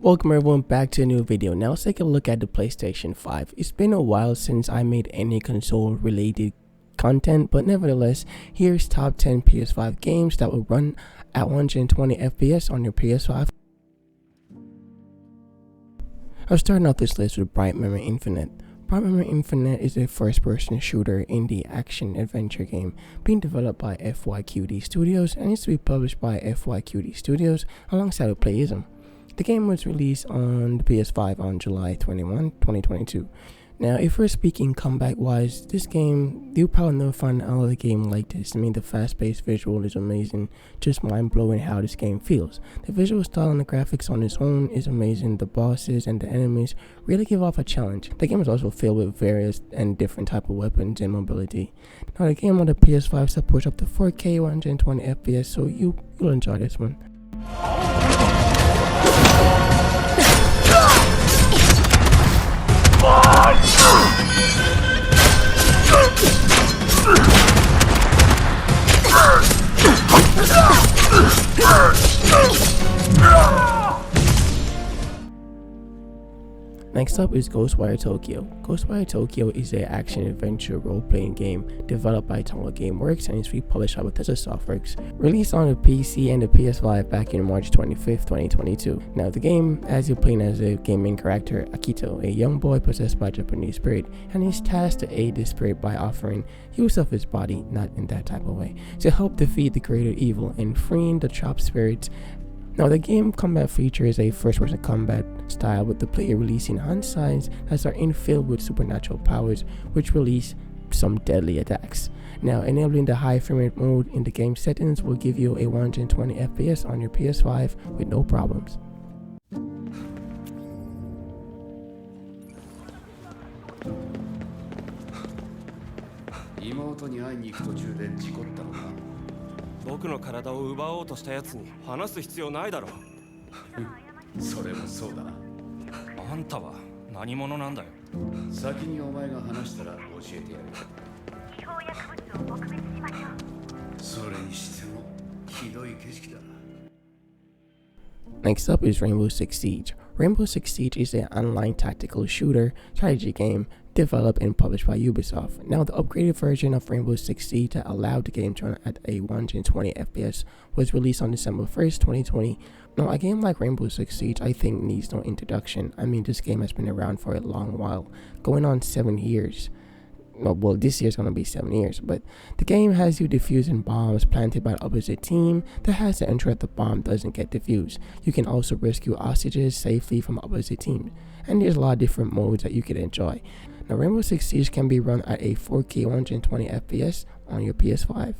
Welcome everyone back to a new video. Now let's take a look at the PlayStation 5. It's been a while since I made any console related content, but nevertheless, here's top 10 PS5 games that will run at 120 FPS on your PS5. I'm starting off this list with Bright Memory Infinite. Bright Memory Infinite is a first-person shooter indie action-adventure game being developed by FYQD Studios and is to be published by FYQD Studios alongside with Playism. The game was released on the PS5 on July 21, 2022. Now, if we're speaking combat-wise, this game, you'll probably never find another game like this. I mean, the fast-paced visual is amazing, just mind-blowing how this game feels. The visual style and the graphics on its own is amazing. The bosses and the enemies really give off a challenge. The game is also filled with various and different type of weapons and mobility. Now, the game on the PS5 supports up to 4K 120 FPS, so you'll enjoy this one. Next up is Ghostwire Tokyo. Ghostwire Tokyo is an action-adventure role-playing game developed by Tonga Gameworks and is republished by Bethesda Softworks. Released on the PC and the PS5 back in March 25th, 2022. Now the game has you playing as a gaming character Akito, a young boy possessed by Japanese spirit, and he's tasked to aid this spirit by offering use of his body, not in that type of way, to help defeat the greater evil and freeing the trapped spirits. Now the game combat features a first-person combat style with the player releasing hand signs that are infilled with supernatural powers which release some deadly attacks. Now enabling the high frame rate mode in the game settings will give you a 120 FPS on your PS5 with no problems. Next up is Rainbow Six Siege. Rainbow Six Siege is an online tactical shooter strategy game developed and published by Ubisoft. Now, the upgraded version of Rainbow Six Siege that allowed the game to run at a 120 FPS was released on December 1st, 2020. Now, a game like Rainbow Six Siege I think needs no introduction. I mean, this game has been around for a long while, going on 7 years. Well, this year's gonna be 7 years, but the game has you defusing bombs planted by the opposite team that has to ensure that the bomb doesn't get defused. You can also rescue hostages safely from opposite teams, and there's a lot of different modes that you can enjoy. Now, Rainbow Six Siege can be run at a 4K 120 FPS on your PS5.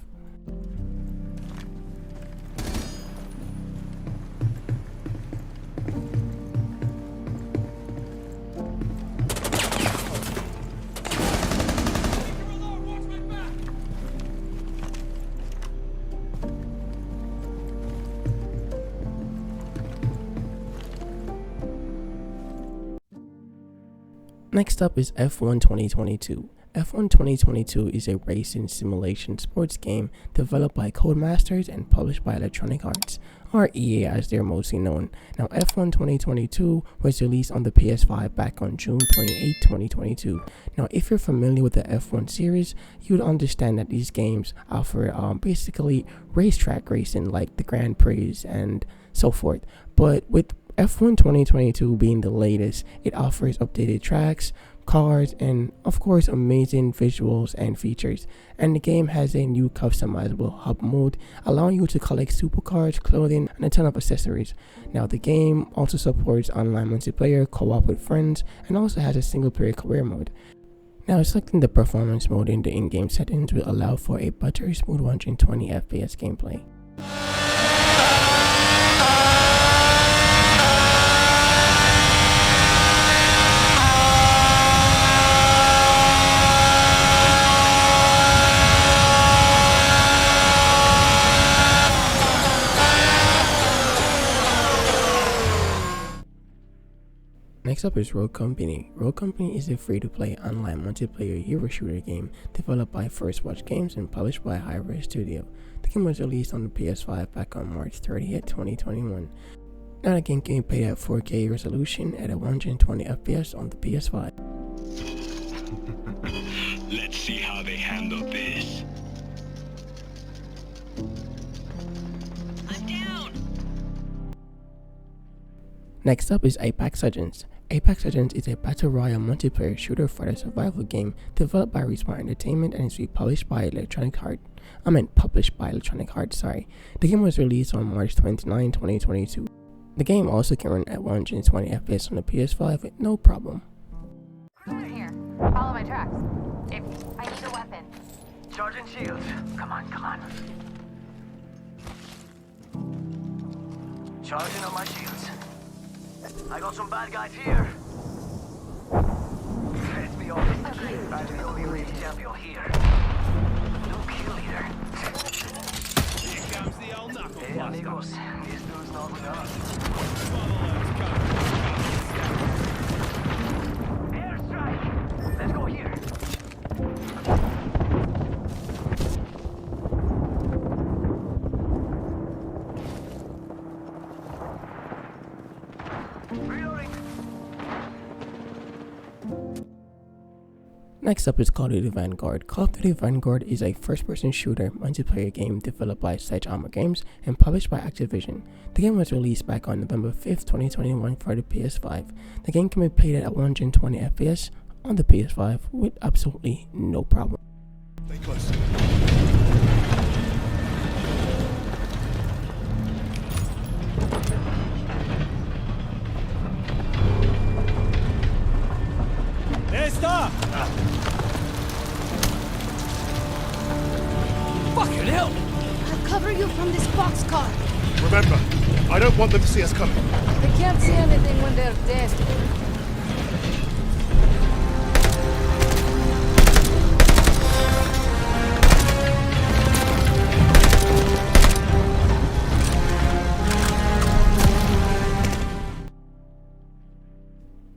Next up is F1 2022. F1 2022 is a racing simulation sports game developed by Codemasters and published by Electronic Arts, or EA as they're mostly known. Now, F1 2022 was released on the PS5 back on June 28, 2022. Now, if you're familiar with the F1 series, you'd understand that these games offer basically racetrack racing like the Grand Prix and so forth. But with F1 2022 being the latest, it offers updated tracks, cars, and of course amazing visuals and features. And the game has a new customizable hub mode allowing you to collect supercars, clothing, and a ton of accessories. Now the game also supports online multiplayer, co-op with friends, and also has a single player career mode. Now, selecting the performance mode in the in-game settings will allow for a buttery smooth 120 FPS gameplay. Next up is Rogue Company. Rogue Company is a free-to-play online multiplayer hero shooter game developed by First Watch Games and published by Hi-Res Studio. The game was released on the PS5 back on March 30th, 2021. Now the game can be played at 4K resolution at 120 FPS on the PS5. Let's see how they handle this. I'm down. Next up is Apex Legends. Apex Legends is a battle royale multiplayer shooter fighter survival game developed by Respawn Entertainment and is published by Electronic Arts. The game was released on March 29, 2022. The game also can run at 120 FPS on the PS5 with no problem. Over here. Follow my tracks. I need a weapon. Charging shields. Come on. Charging on my shields. I got some bad guys here. Let's be honest. I'm the only real champion here. No kill leader. Here comes the old knuckle Hey amigos, this dude's not with us. Airstrike! Let's go here. Reloading. Next up is Call of Duty Vanguard. Call of Duty Vanguard is a first-person shooter multiplayer game developed by Sledgehammer Games and published by Activision. The game was released back on November 5th, 2021 for the PS5. The game can be played at 120 FPS on the PS5 with absolutely no problem. Stay close. Hey, stop! Fucking hell! I'll cover you from this boxcar. Remember, I don't want them to see us coming. They can't see anything when they're dead.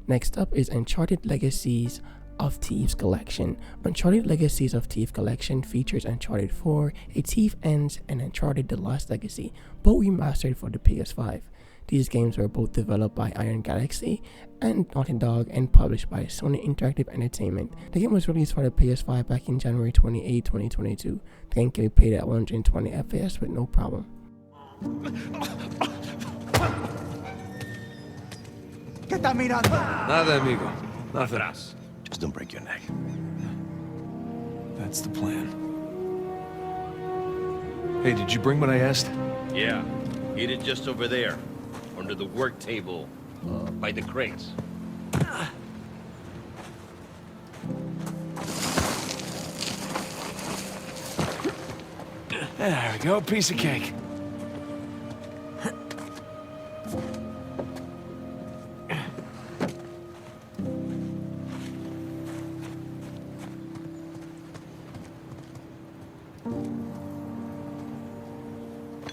Next up is Uncharted Legacies of Thieves Collection. Uncharted Legacies of Thieves Collection features Uncharted 4, A Thief Ends, and Uncharted The Lost Legacy, both remastered for the PS5. These games were both developed by Iron Galaxy and Naughty Dog and published by Sony Interactive Entertainment. The game was released for the PS5 back in January 28, 2022. The game can be played at 120 FPS with no problem. Nada, amigo. Nothing. Just don't break your neck. That's the plan. Hey, did you bring what I asked? Yeah, eat it just over there, under the work table, by the crates. There we go, piece of cake.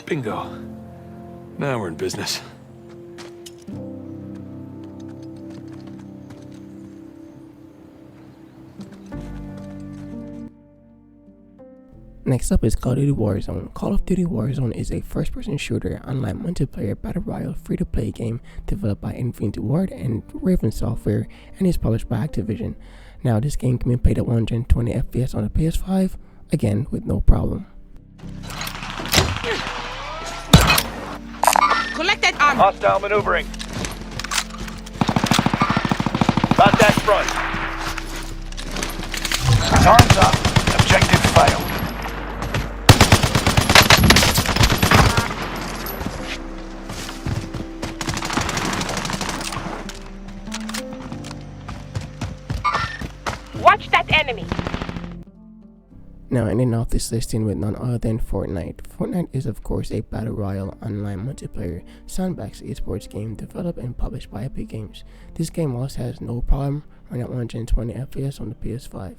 Bingo. Now we're in business. Next up is Call of Duty Warzone. Call of Duty Warzone is a first-person shooter online multiplayer battle royale free-to-play game developed by Infinity Ward and Raven Software and is published by Activision. Now this game can be played at 120 FPS on the PS5, again with no problem. Collect that armor. Hostile maneuvering. Contact front. Arms up. Objective failed. Watch that enemy. Now ending off this listing with none other than Fortnite. Fortnite is of course a battle royale online multiplayer sandbox esports game developed and published by Epic Games. This game also has no problem running at 120 FPS on the PS5.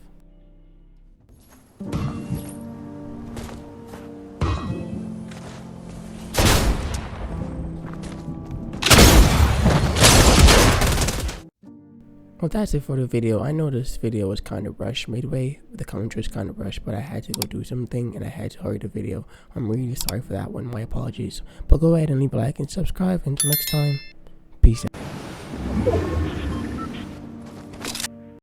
Well, that's it for the video. I know this video was kind of rushed midway. The commentary was kind of rushed, but I had to go do something and I had to hurry the video. I'm really sorry for that one. My apologies. But go ahead and leave a like and subscribe. Until next time, peace out.